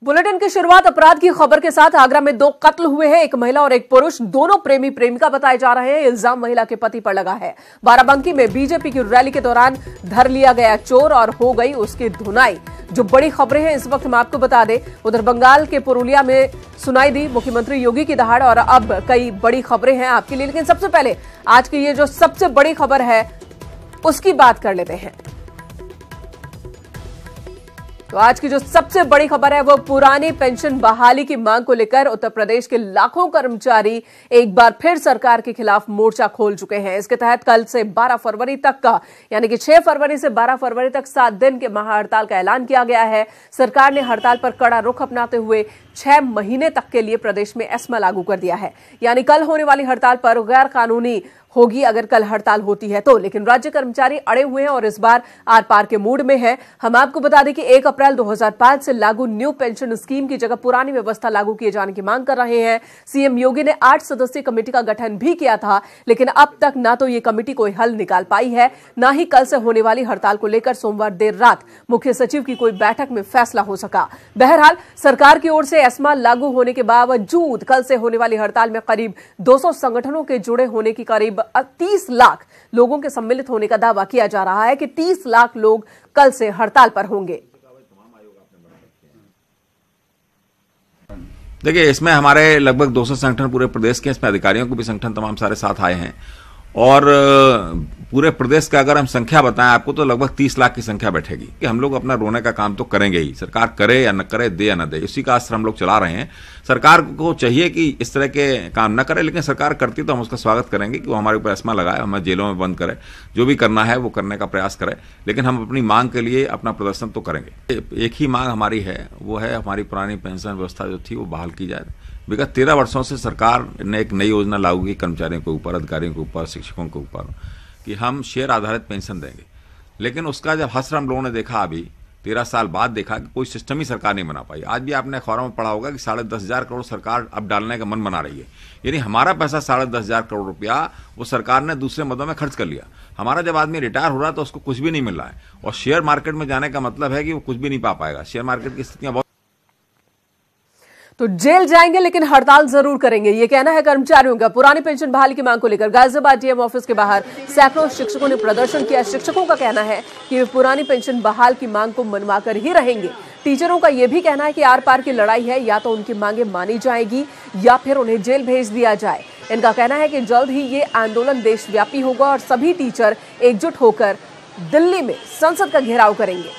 Bulletin की शुरुआत अपराध की खबर के साथ। आगरा में 2 कत्ल हुए हैं, एक महिला और एक पुरुष, दोनों प्रेमी प्रेमिका बताए जा रहे हैं। इल्जाम महिला के पति पर लगा है। बाराबंकी में बीजेपी की रैली के दौरान धर लिया गया चोर और हो गई उसकी धुनाई। जो बड़ी खबरें हैं इस वक्त हम आपको बता दें, उधर बंगाल के पुरुलिया में सुनाई दी मुख्यमंत्री योगी की दहाड़ और अब कई बड़ी खबरें हैं आपके लिए। लेकिन सबसे पहले आज की ये जो सबसे बड़ी खबर है उसकी बात कर लेते हैं। तो आज की जो सबसे बड़ी खबर है वो पुरानी पेंशन बहाली की मांग को लेकर उत्तर प्रदेश के लाखों कर्मचारी एक बार फिर सरकार के खिलाफ मोर्चा खोल चुके हैं। इसके तहत कल से 12 फरवरी तक का, यानी कि 6 फरवरी से 12 फरवरी तक 7 दिन के महाहड़ताल का ऐलान किया गया है। सरकार ने हड़ताल पर कड़ा रुख अपनाते हुए 6 महीने तक के लिए प्रदेश में एस्मा लागू कर दिया है। यानी कल होने वाली हड़ताल पर गैर कानूनी होगी अगर कल हड़ताल होती है तो। लेकिन राज्य कर्मचारी अड़े हुए हैं और इस बार आर पार के मूड में है। हम आपको बता दें कि 1 अप्रैल 2005 से लागू न्यू पेंशन स्कीम की जगह पुरानी व्यवस्था लागू किए जाने की मांग कर रहे हैं। सीएम योगी ने 8 सदस्यीय कमेटी का गठन भी किया था, लेकिन अब तक ना तो ये कमेटी कोई हल निकाल पाई है, ना ही कल से होने वाली हड़ताल को लेकर सोमवार देर रात मुख्य सचिव की कोई बैठक में फैसला हो सका। बहरहाल सरकार की ओर से एस्मा लागू होने के बावजूद कल से होने वाली हड़ताल में करीब 200 संगठनों के जुड़े होने की करीब 30 लाख लोगों के सम्मिलित होने का दावा किया जा रहा है कि 30 लाख लोग कल से हड़ताल पर होंगे। देखिए, इसमें हमारे लगभग 200 संगठन पूरे प्रदेश के, इसमें अधिकारियों को भी संगठन तमाम सारे साथ आए हैं और पूरे प्रदेश का अगर हम संख्या बताएं आपको तो लगभग 30 लाख की संख्या बैठेगी कि हम लोग अपना रोने का काम तो करेंगे ही। सरकार करे या न करे, दे या न दे, उसी का असर हम लोग चला रहे हैं। सरकार को चाहिए कि इस तरह के काम न करे, लेकिन सरकार करती तो हम उसका स्वागत करेंगे कि वो हमारे ऊपर एस्मा लगाए, हमें जेलों में बंद करे, जो भी करना है वो करने का प्रयास करे, लेकिन हम अपनी मांग के लिए अपना प्रदर्शन तो करेंगे। एक ही मांग हमारी है, वो है हमारी पुरानी पेंशन व्यवस्था जो थी वो बहाल की जाए। विगत 13 वर्षों से सरकार ने एक नई योजना लागू की कर्मचारियों के ऊपर, अधिकारियों के ऊपर, शिक्षकों के ऊपर कि हम शेयर आधारित पेंशन देंगे, लेकिन उसका जब हश्र हम लोगों ने देखा, अभी 13 साल बाद देखा कि कोई सिस्टम ही सरकार नहीं बना पाई। आज भी आपने अखबारों में पढ़ा होगा कि 10,500 करोड़ सरकार अब डालने का मन बना रही है। यानी हमारा पैसा 10,500 करोड़ रुपया वो सरकार ने दूसरे मदों में खर्च कर लिया। हमारा जब आदमी रिटायर हो रहा है तो उसको कुछ भी नहीं मिल रहा है, और शेयर मार्केट में जाने का मतलब है कि वो कुछ भी नहीं पा पाएगा। शेयर मार्केट की स्थितियां बहुत। तो जेल जाएंगे लेकिन हड़ताल जरूर करेंगे, ये कहना है कर्मचारियों का। पुरानी पेंशन बहाली की मांग को लेकर गाजियाबाद डीएम ऑफिस के बाहर सैकड़ों शिक्षकों ने प्रदर्शन किया। शिक्षकों का कहना है कि वे पुरानी पेंशन बहाल की मांग को मनवाकर ही रहेंगे। टीचरों का यह भी कहना है कि आर पार की लड़ाई है, या तो उनकी मांगे मानी जाएगी या फिर उन्हें जेल भेज दिया जाए। इनका कहना है कि जल्द ही ये आंदोलन देशव्यापी होगा और सभी टीचर एकजुट होकर दिल्ली में संसद का घेराव करेंगे।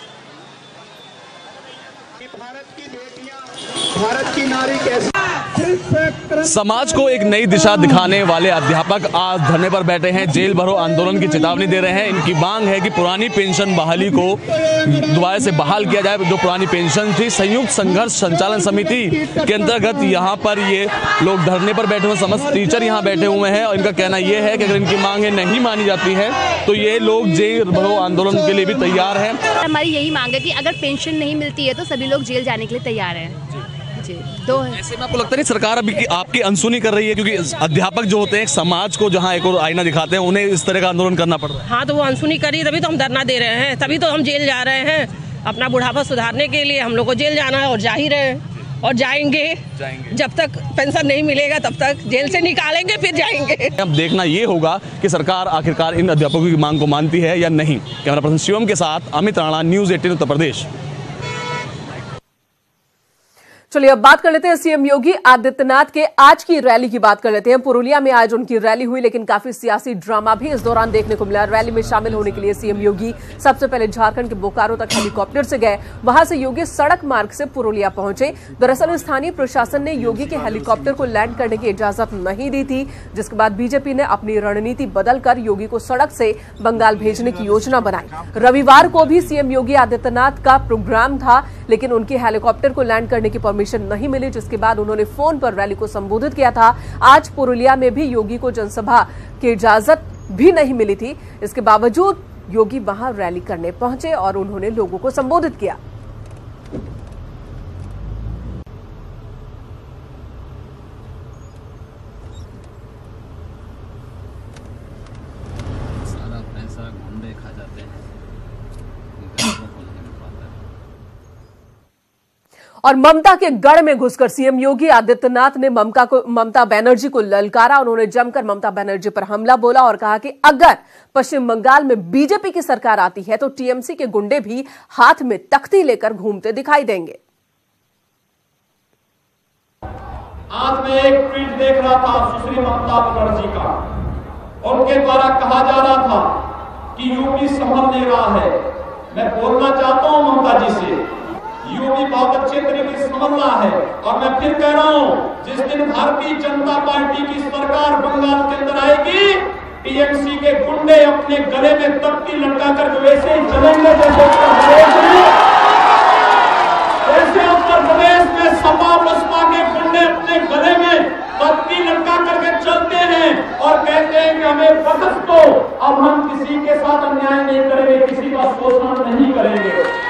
भारत की नारी कैसे समाज को एक नई दिशा दिखाने वाले अध्यापक आज धरने पर बैठे हैं, जेल भरो आंदोलन की चेतावनी दे रहे हैं। इनकी मांग है कि पुरानी पेंशन बहाली को दोबारा से बहाल किया जाए। जो पुरानी पेंशन थी, संयुक्त संघर्ष संचालन समिति के अंतर्गत यहाँ पर ये लोग धरने पर बैठे हुए, समस्त टीचर यहाँ बैठे हुए हैं और इनका कहना यह है कि अगर इनकी मांगें नहीं मानी जाती हैं तो ये लोग जेल भरो आंदोलन के लिए भी तैयार हैं। हमारी यही मांग है कि अगर पेंशन नहीं मिलती है तो सभी लोग जेल जाने के लिए तैयार हैं। दो है। ऐसे में आपको लगता नहीं सरकार अभी आपकी अनसुनी कर रही है, क्योंकि अध्यापक जो होते हैं समाज को जहां एक और आईना दिखाते हैं, उन्हें इस तरह का आंदोलन करना पड़ रहा है। हाँ, तो वो अनसुनी करी, तभी तो हम धरना दे रहे हैं, तभी तो हम जेल जा रहे हैं। अपना बुढ़ापा सुधारने के लिए हम लोग को जेल जाना है और जा ही रहे हैं और जाएंगे। जब तक पेंशन नहीं मिलेगा तब तक जेल से निकालेंगे, फिर जाएंगे। अब देखना ये होगा कि सरकार आखिरकार इन अध्यापकों की मांग को मानती है या नहीं। कैमरा पर्सन शिवम के साथ अमित राणा, न्यूज़ 18 उत्तर प्रदेश। चलिए अब बात कर लेते हैं सीएम योगी आदित्यनाथ के आज की रैली की बात कर लेते हैं। पुरुलिया में आज उनकी रैली हुई, लेकिन काफी सियासी ड्रामा भी इस दौरान देखने को मिला। रैली में शामिल होने के लिए सीएम योगी सबसे पहले झारखंड के बोकारो तक हेलीकॉप्टर से गए। वहां से योगी सड़क मार्ग से पुरुलिया पहुंचे। दरअसल स्थानीय प्रशासन ने योगी के हेलीकॉप्टर को लैंड करने की इजाजत नहीं दी थी, जिसके बाद बीजेपी ने अपनी रणनीति बदलकर योगी को सड़क से बंगाल भेजने की योजना बनाई। रविवार को भी सीएम योगी आदित्यनाथ का प्रोग्राम था, लेकिन उनके हेलीकॉप्टर को लैंड करने की परमिशन नहीं मिली, जिसके बाद उन्होंने फोन पर रैली को संबोधित किया था। आज पुरुलिया में भी योगी को जनसभा की इजाजत भी नहीं मिली थी, इसके बावजूद योगी वहां रैली करने पहुंचे और उन्होंने लोगों को संबोधित किया। सारा पैसा गुंडे खा जाते हैं। और ममता के गढ़ में घुसकर सीएम योगी आदित्यनाथ ने ममता बनर्जी को ललकारा। उन्होंने जमकर ममता बनर्जी पर हमला बोला और कहा कि अगर पश्चिम बंगाल में बीजेपी की सरकार आती है तो टीएमसी के गुंडे भी हाथ में तख्ती लेकर घूमते दिखाई देंगे। आज मैं एक ट्वीट देख रहा था सुश्री ममता बनर्जी का, उनके द्वारा कहा जा रहा था कि यूपी संभल नहीं रहा है। मैं बोलना चाहता हूं ममता जी से, यूपी बहुत अच्छे तरीके से संभल रहा है। और मैं फिर कह रहा हूं, जिस दिन भारतीय जनता पार्टी की सरकार बंगाल के अंदर आएगी, टीएमसी के गुंडे अपने गले में तख्ती लटकाकर जो ऐसे ही चलेंगे जैसे उत्तर प्रदेश में सपा बसपा के गुंडे अपने गले में तख्ती लटका करके चलते हैं और कहते हैं कि हमें बख्श दो, अब हम किसी के साथ अन्याय नहीं करेंगे, किसी का शोषण नहीं करेंगे।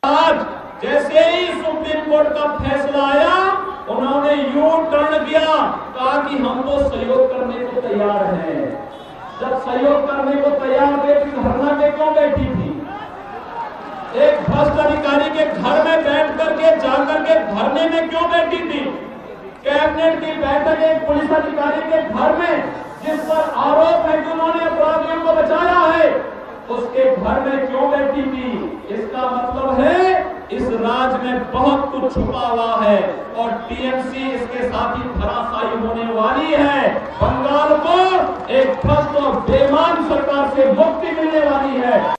आज जैसे ही सुप्रीम कोर्ट का फैसला आया, उन्होंने यू टर्न किया, कहा कि हम तो सहयोग करने को तैयार हैं। जब सहयोग करने को तैयार थे तो धरना में क्यों बैठी थी? एक भ्रष्ट अधिकारी के घर में बैठ करके जाकर के धरने में क्यों बैठी थी? कैबिनेट की बैठक एक पुलिस अधिकारी के घर में, जिस पर आरोप है कि उन्होंने अपराधियों को बचाया है, उसके घर में क्यों बैठी थी? इसका मतलब है इस राज्य में बहुत कुछ छुपा हुआ है और टीएमसी इसके साथ ही धराशायी होने वाली है। बंगाल को एक भ्रष्ट और बेईमान सरकार से मुक्ति मिलने वाली है।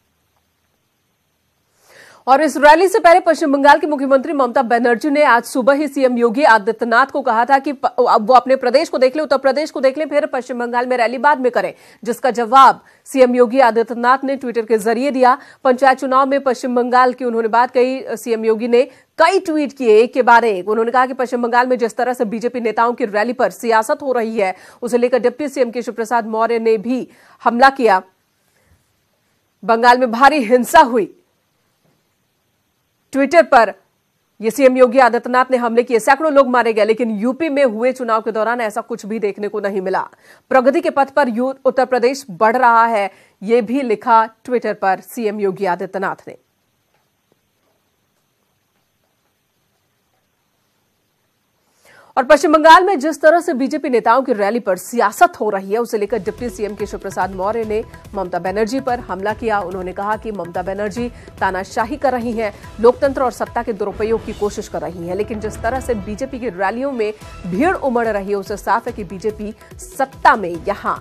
और इस रैली से पहले पश्चिम बंगाल की मुख्यमंत्री ममता बनर्जी ने आज सुबह ही सीएम योगी आदित्यनाथ को कहा था कि अब वो अपने प्रदेश को देख ले, उत्तर प्रदेश को देख ले, फिर पश्चिम बंगाल में रैली बाद में करें, जिसका जवाब सीएम योगी आदित्यनाथ ने ट्विटर के जरिए दिया। पंचायत चुनाव में पश्चिम बंगाल की उन्होंने बात कही। सीएम योगी ने कई ट्वीट किए, एक के बाद एक। उन्होंने कहा कि पश्चिम बंगाल में जिस तरह से बीजेपी नेताओं की रैली पर सियासत हो रही है, उसे लेकर डिप्टी सीएम केशव प्रसाद मौर्य ने भी हमला किया। बंगाल में भारी हिंसा हुई। ट्विटर पर ये सीएम योगी आदित्यनाथ ने हमले किए, सैकड़ों लोग मारे गए, लेकिन यूपी में हुए चुनाव के दौरान ऐसा कुछ भी देखने को नहीं मिला। प्रगति के पथ पर उत्तर प्रदेश बढ़ रहा है, ये भी लिखा ट्विटर पर सीएम योगी आदित्यनाथ ने। और पश्चिम बंगाल में जिस तरह से बीजेपी नेताओं की रैली पर सियासत हो रही है, उसे लेकर डिप्टी सीएम केशव प्रसाद मौर्य ने ममता बनर्जी पर हमला किया। उन्होंने कहा कि ममता बनर्जी तानाशाही कर रही हैं, लोकतंत्र और सत्ता के दुरुपयोग की कोशिश कर रही हैं, लेकिन जिस तरह से बीजेपी की रैलियों में भीड़ उमड़ रही है, उससे साफ है कि बीजेपी सत्ता में यहां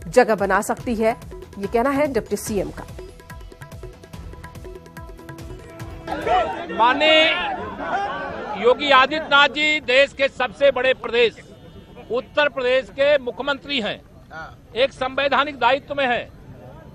जगह बना सकती है। ये कहना है डिप्टी सीएम का। योगी आदित्यनाथ जी देश के सबसे बड़े प्रदेश उत्तर प्रदेश के मुख्यमंत्री हैं, एक संवैधानिक दायित्व में है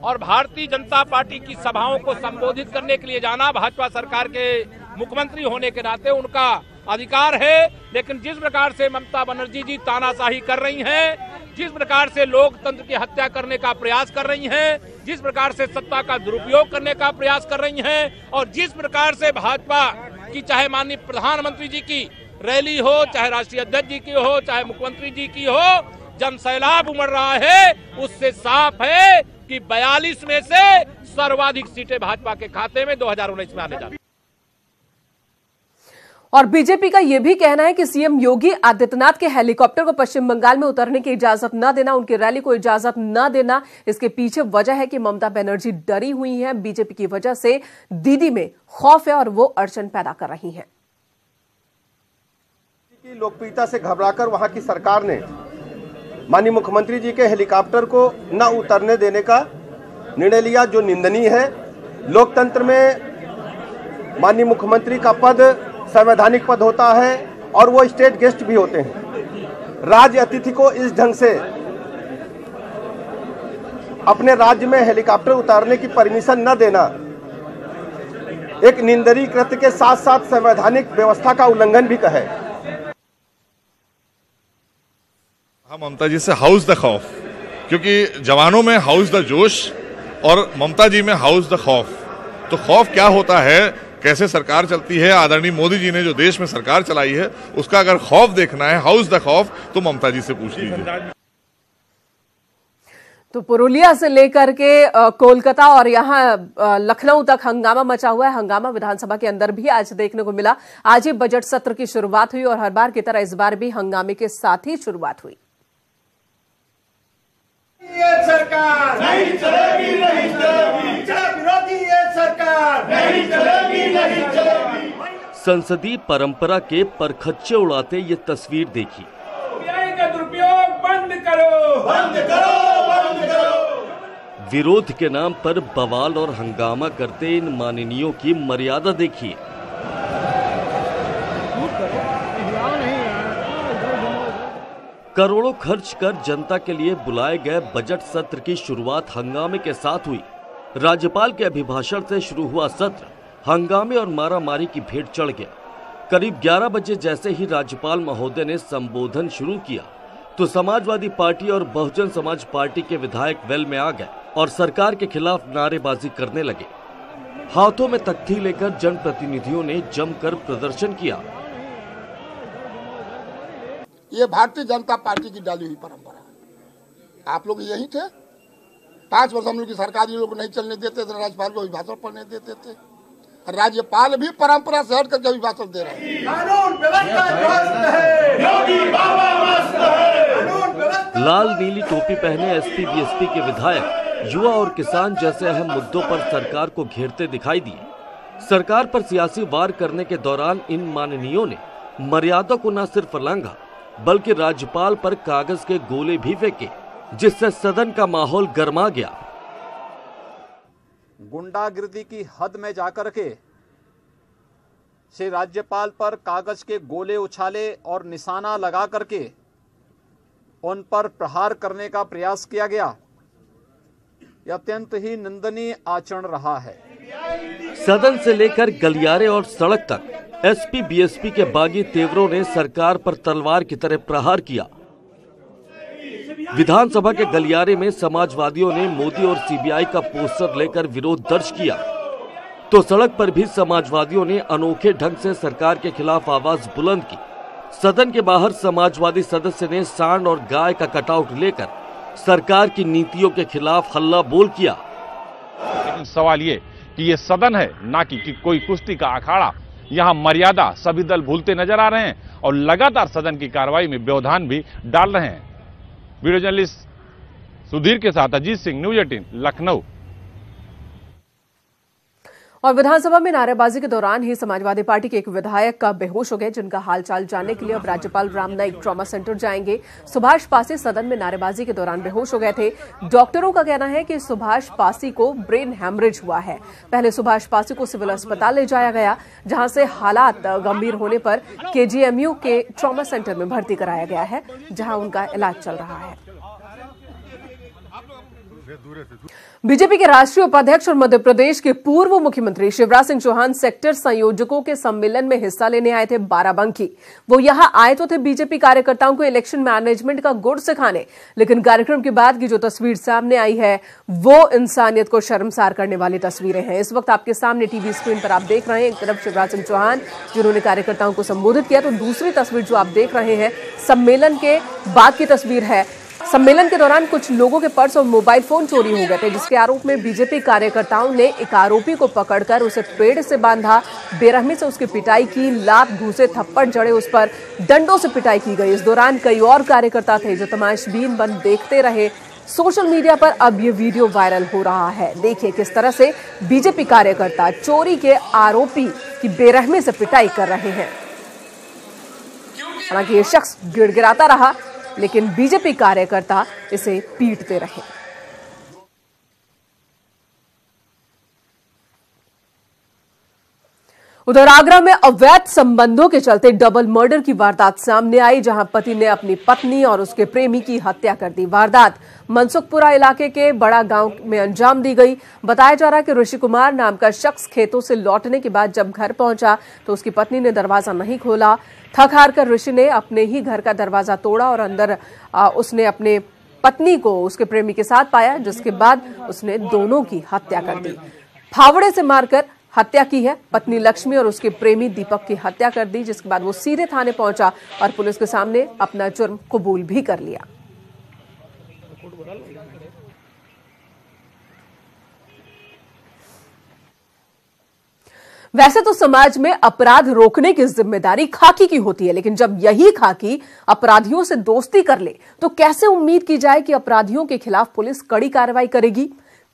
और भारतीय जनता पार्टी की सभाओं को संबोधित करने के लिए जाना भाजपा सरकार के मुख्यमंत्री होने के नाते उनका अधिकार है। लेकिन जिस प्रकार से ममता बनर्जी जी तानाशाही कर रही हैं, जिस प्रकार से लोकतंत्र की हत्या करने का प्रयास कर रही हैं, जिस प्रकार से सत्ता का दुरुपयोग करने का प्रयास कर रही हैं और जिस प्रकार से भाजपा की चाहे माननीय प्रधानमंत्री जी की रैली हो, चाहे राष्ट्रीय अध्यक्ष जी की हो, चाहे मुख्यमंत्री जी की हो, जन सैलाब उमड़ रहा है, उससे साफ है कि 42 में से सर्वाधिक सीटें भाजपा के खाते में 2019 में आने जा रही। और बीजेपी का यह भी कहना है कि सीएम योगी आदित्यनाथ के हेलीकॉप्टर को पश्चिम बंगाल में उतरने की इजाजत न देना, उनकी रैली को इजाजत न देना, इसके पीछे वजह है कि ममता बनर्जी डरी हुई हैं। बीजेपी की वजह से दीदी में खौफ है और वो अड़चन पैदा कर रही हैं। लोकप्रियता से घबराकर वहां की सरकार ने माननीय मुख्यमंत्री जी के हेलीकॉप्टर को न उतरने देने का निर्णय लिया, जो निंदनीय है। लोकतंत्र में माननीय मुख्यमंत्री का पद संवैधानिक पद होता है और वो स्टेट गेस्ट भी होते हैं। राज्य अतिथि को इस ढंग से अपने राज्य में हेलीकॉप्टर उतारने की परमिशन न देना एक निंदनीय कृत्य के साथ साथ संवैधानिक व्यवस्था का उल्लंघन भी है। हम ममता जी से हाउस द खौफ, क्योंकि जवानों में हाउस द जोश और ममता जी में हाउस द खौफ। तो खौफ क्या होता है, कैसे सरकार चलती है, आदरणीय मोदी जी ने जो देश में सरकार चलाई है उसका अगर खौफ देखना है, हाउस द खौफ, तो ममता जी से पूछ लीजिए। तो पुरुलिया से लेकर के कोलकाता और यहाँ लखनऊ तक हंगामा मचा हुआ है। हंगामा विधानसभा के अंदर भी आज देखने को मिला। आज ही बजट सत्र की शुरुआत हुई और हर बार की तरह इस बार भी हंगामे के साथ ही शुरुआत हुई। ये सरकार नहीं चलेगी, नहीं चलेगी, विरोधी ये सरकार नहीं चलेगी, नहीं चलेगी। संसदीय परंपरा के परखच्चे उड़ाते ये तस्वीर देखी। का दुरुपयोग बंद करो, बंद करो, बंद करो। विरोध के नाम पर बवाल और हंगामा करते इन माननीयों की मर्यादा देखिए। करोड़ों खर्च कर जनता के लिए बुलाए गए बजट सत्र की शुरुआत हंगामे के साथ हुई। राज्यपाल के अभिभाषण से शुरू हुआ सत्र हंगामे और मारामारी की भेंट चढ़ गया। करीब 11 बजे जैसे ही राज्यपाल महोदय ने संबोधन शुरू किया तो समाजवादी पार्टी और बहुजन समाज पार्टी के विधायक वेल में आ गए और सरकार के खिलाफ नारेबाजी करने लगे। हाथों में तख्ती लेकर जनप्रतिनिधियों ने जमकर प्रदर्शन किया। ये भारतीय जनता पार्टी की डाली हुई परंपरा है। आप लोग यही थे 5 वर्ष हम लोग की सरकार ये लोग नहीं चलने देते थे, राज्यपाल को अभिभाषण पढ़ने देते थे। राज्यपाल भी परंपरा से हट करके अभिभाषण दे रहे हैं। कानून व्यवस्था ध्वस्त है, योगी बाबा मस्त है। कानून व्यवस्था। लाल नीली टोपी पहने एसपी बीएसपी के विधायक युवा और किसान जैसे अहम मुद्दों पर सरकार को घेरते दिखाई दिए। सरकार पर सियासी वार करने के दौरान इन माननीयों ने मर्यादा को न सिर्फ लांघा बल्कि राज्यपाल पर कागज के गोले भी फेंके, जिससे सदन का माहौल गर्मा गया। गुंडागिर्दी की हद में जाकर के श्री राज्यपाल पर कागज के गोले उछाले और निशाना लगा करके उन पर प्रहार करने का प्रयास किया गया। यह अत्यंत ही निंदनीय आचरण रहा है। सदन से लेकर गलियारे और सड़क तक एसपी बीएसपी के बागी तेवरों ने सरकार पर तलवार की तरह प्रहार किया। विधानसभा के गलियारे में समाजवादियों ने मोदी और सीबीआई का पोस्टर लेकर विरोध दर्ज किया तो सड़क पर भी समाजवादियों ने अनोखे ढंग से सरकार के खिलाफ आवाज बुलंद की। सदन के बाहर समाजवादी सदस्य ने सांड और गाय का कटआउट लेकर सरकार की नीतियों के खिलाफ हल्ला बोल किया। लेकिन सवाल ये कि ये सदन है ना कि कोई कुश्ती का अखाड़ा। यहाँ मर्यादा सभी दल भूलते नजर आ रहे हैं और लगातार सदन की कार्रवाई में व्यवधान भी डाल रहे हैं। वीडियो जर्नलिस्ट सुधीर के साथ अजीत सिंह, न्यूज 18 लखनऊ। और विधानसभा में नारेबाजी के दौरान ही समाजवादी पार्टी के एक विधायक का बेहोश हो गए, जिनका हालचाल जानने के लिए अब राज्यपाल राम नाईक ट्रॉमा सेंटर जाएंगे। सुभाष पासी सदन में नारेबाजी के दौरान बेहोश हो गए थे। डॉक्टरों का कहना है कि सुभाष पासी को ब्रेन हैमरेज हुआ है। पहले सुभाष पासी को सिविल अस्पताल ले जाया गया, जहां से हालात गंभीर होने पर केजीएमयू के ट्रॉमा सेंटर में भर्ती कराया गया है, जहां उनका इलाज चल रहा है। बीजेपी के राष्ट्रीय उपाध्यक्ष और मध्य प्रदेश के पूर्व मुख्यमंत्री शिवराज सिंह चौहान सेक्टर संयोजकों के सम्मेलन में हिस्सा लेने आए थे बाराबंकी। वो यहां आए तो थे बीजेपी कार्यकर्ताओं को इलेक्शन मैनेजमेंट का गुर सिखाने, लेकिन कार्यक्रम के बाद की जो तस्वीर सामने आई है वो इंसानियत को शर्मसार करने वाली तस्वीरें हैं। इस वक्त आपके सामने टीवी स्क्रीन पर आप देख रहे हैं, एक तरफ शिवराज सिंह चौहान जिन्होंने कार्यकर्ताओं को संबोधित किया, तो दूसरी तस्वीर जो आप देख रहे हैं सम्मेलन के बाद की तस्वीर है। सम्मेलन के दौरान कुछ लोगों के पर्स और मोबाइल फोन चोरी हो गए थे, जिसके आरोप में बीजेपी कार्यकर्ताओं ने एक आरोपी को पकड़कर उसे पेड़ से बांधा, बेरहमी से उसकी पिटाई की, लात घूसे थप्पड़ जड़े, उस पर डंडों से पिटाई की गई। इस दौरान कई और कार्यकर्ता थे जो तमाशबीन बन देखते रहे। सोशल मीडिया पर अब ये वीडियो वायरल हो रहा है। देखिए किस तरह से बीजेपी कार्यकर्ता चोरी के आरोपी की बेरहमी से पिटाई कर रहे हैं। हालांकि ये शख्स गिड़गिड़ाता रहा, लेकिन बीजेपी कार्यकर्ता इसे पीटते रहे। उधर आगरा में अवैध संबंधों के चलते डबल मर्डर की वारदात सामने आई, जहां पति ने अपनी पत्नी और उसके प्रेमी की हत्या कर दी। वारदात मनसुखपुरा इलाके के बड़ा गांव में अंजाम दी गई। बताया जा रहा है कि ऋषि कुमार नाम का शख्स खेतों से लौटने के बाद जब घर पहुंचा तो उसकी पत्नी ने दरवाजा नहीं खोला। थक हार कर ऋषि ने अपने ही घर का दरवाजा तोड़ा और अंदर उसने अपने पत्नी को उसके प्रेमी के साथ पाया, जिसके बाद उसने दोनों की हत्या कर दी। फावड़े से मारकर हत्या की है। पत्नी लक्ष्मी और उसके प्रेमी दीपक की हत्या कर दी, जिसके बाद वो सीधे थाने पहुंचा और पुलिस के सामने अपना जुर्म कबूल भी कर लिया। वैसे तो समाज में अपराध रोकने की जिम्मेदारी खाकी की होती है, लेकिन जब यही खाकी अपराधियों से दोस्ती कर ले तो कैसे उम्मीद की जाए कि अपराधियों के खिलाफ पुलिस कड़ी कार्रवाई करेगी।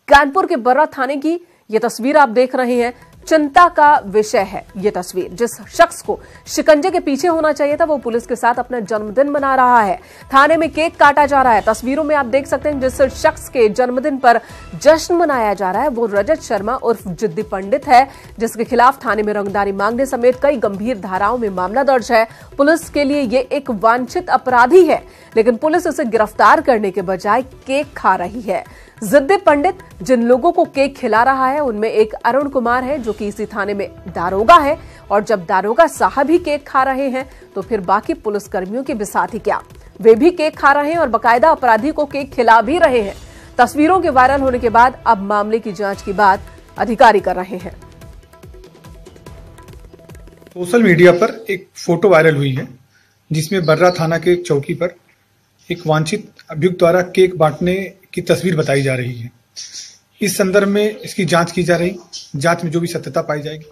कानपुर के बर्रा थाने की ये तस्वीर आप देख रहे हैं। चिंता का विषय है ये तस्वीर। जिस शख्स को शिकंजे के पीछे होना चाहिए था वो पुलिस के साथ अपना जन्मदिन मना रहा है। थाने में केक काटा जा रहा है। तस्वीरों में आप देख सकते हैं जिस शख्स के जन्मदिन पर जश्न मनाया जा रहा है वो रजत शर्मा उर्फ जिद्दी पंडित है, जिसके खिलाफ थाने में रंगदारी मांगने समेत कई गंभीर धाराओं में मामला दर्ज है। पुलिस के लिए ये एक वांछित अपराधी है, लेकिन पुलिस उसे गिरफ्तार करने के बजाय केक खा रही है। जिद्दी पंडित जिन लोगों को केक खिला रहा है उनमें एक अरुण कुमार है जो कि इसी थाने में दारोगा है, और जब दारोगा साहब ही केक खा रहे हैं तो फिर बाकी पुलिसकर्मियों की बिसात ही क्या, वे भी केक खा रहे हैं और बाकायदा अपराधी को केक खिला भी रहे हैं। तस्वीरों के वायरल होने के बाद अब मामले की जांच की बात अधिकारी कर रहे हैं। सोशल मीडिया पर एक फोटो वायरल हुई है जिसमें बर्रा थाना के चौकी पर एक वांछित अभियुक्त द्वारा केक बांटने की तस्वीर बताई जा रही है। इस संदर्भ में इसकी जांच की जा रही, जांच में जो भी सत्यता पाई जाएगी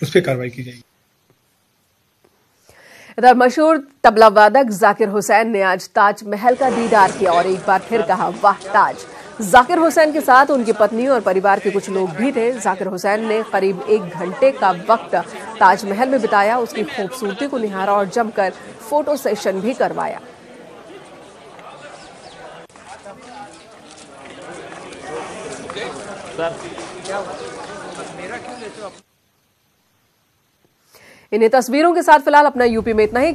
उस पर कार्रवाई की जाएगी। इधर मशहूर तबला वादक जाकिर हुसैन ने आज ताजमहल का दीदार किया और एक बार फिर कहा वाह ताज। जाकिर हुसैन के साथ उनकी पत्नी और परिवार के कुछ लोग भी थे। जाकिर हुसैन ने करीब 1 घंटे का वक्त ताजमहल में बिताया, उसकी खूबसूरती को निहारा और जमकर फोटो सेशन भी करवाया। इन्हीं तस्वीरों के साथ फिलहाल अपना यूपी में इतना ही।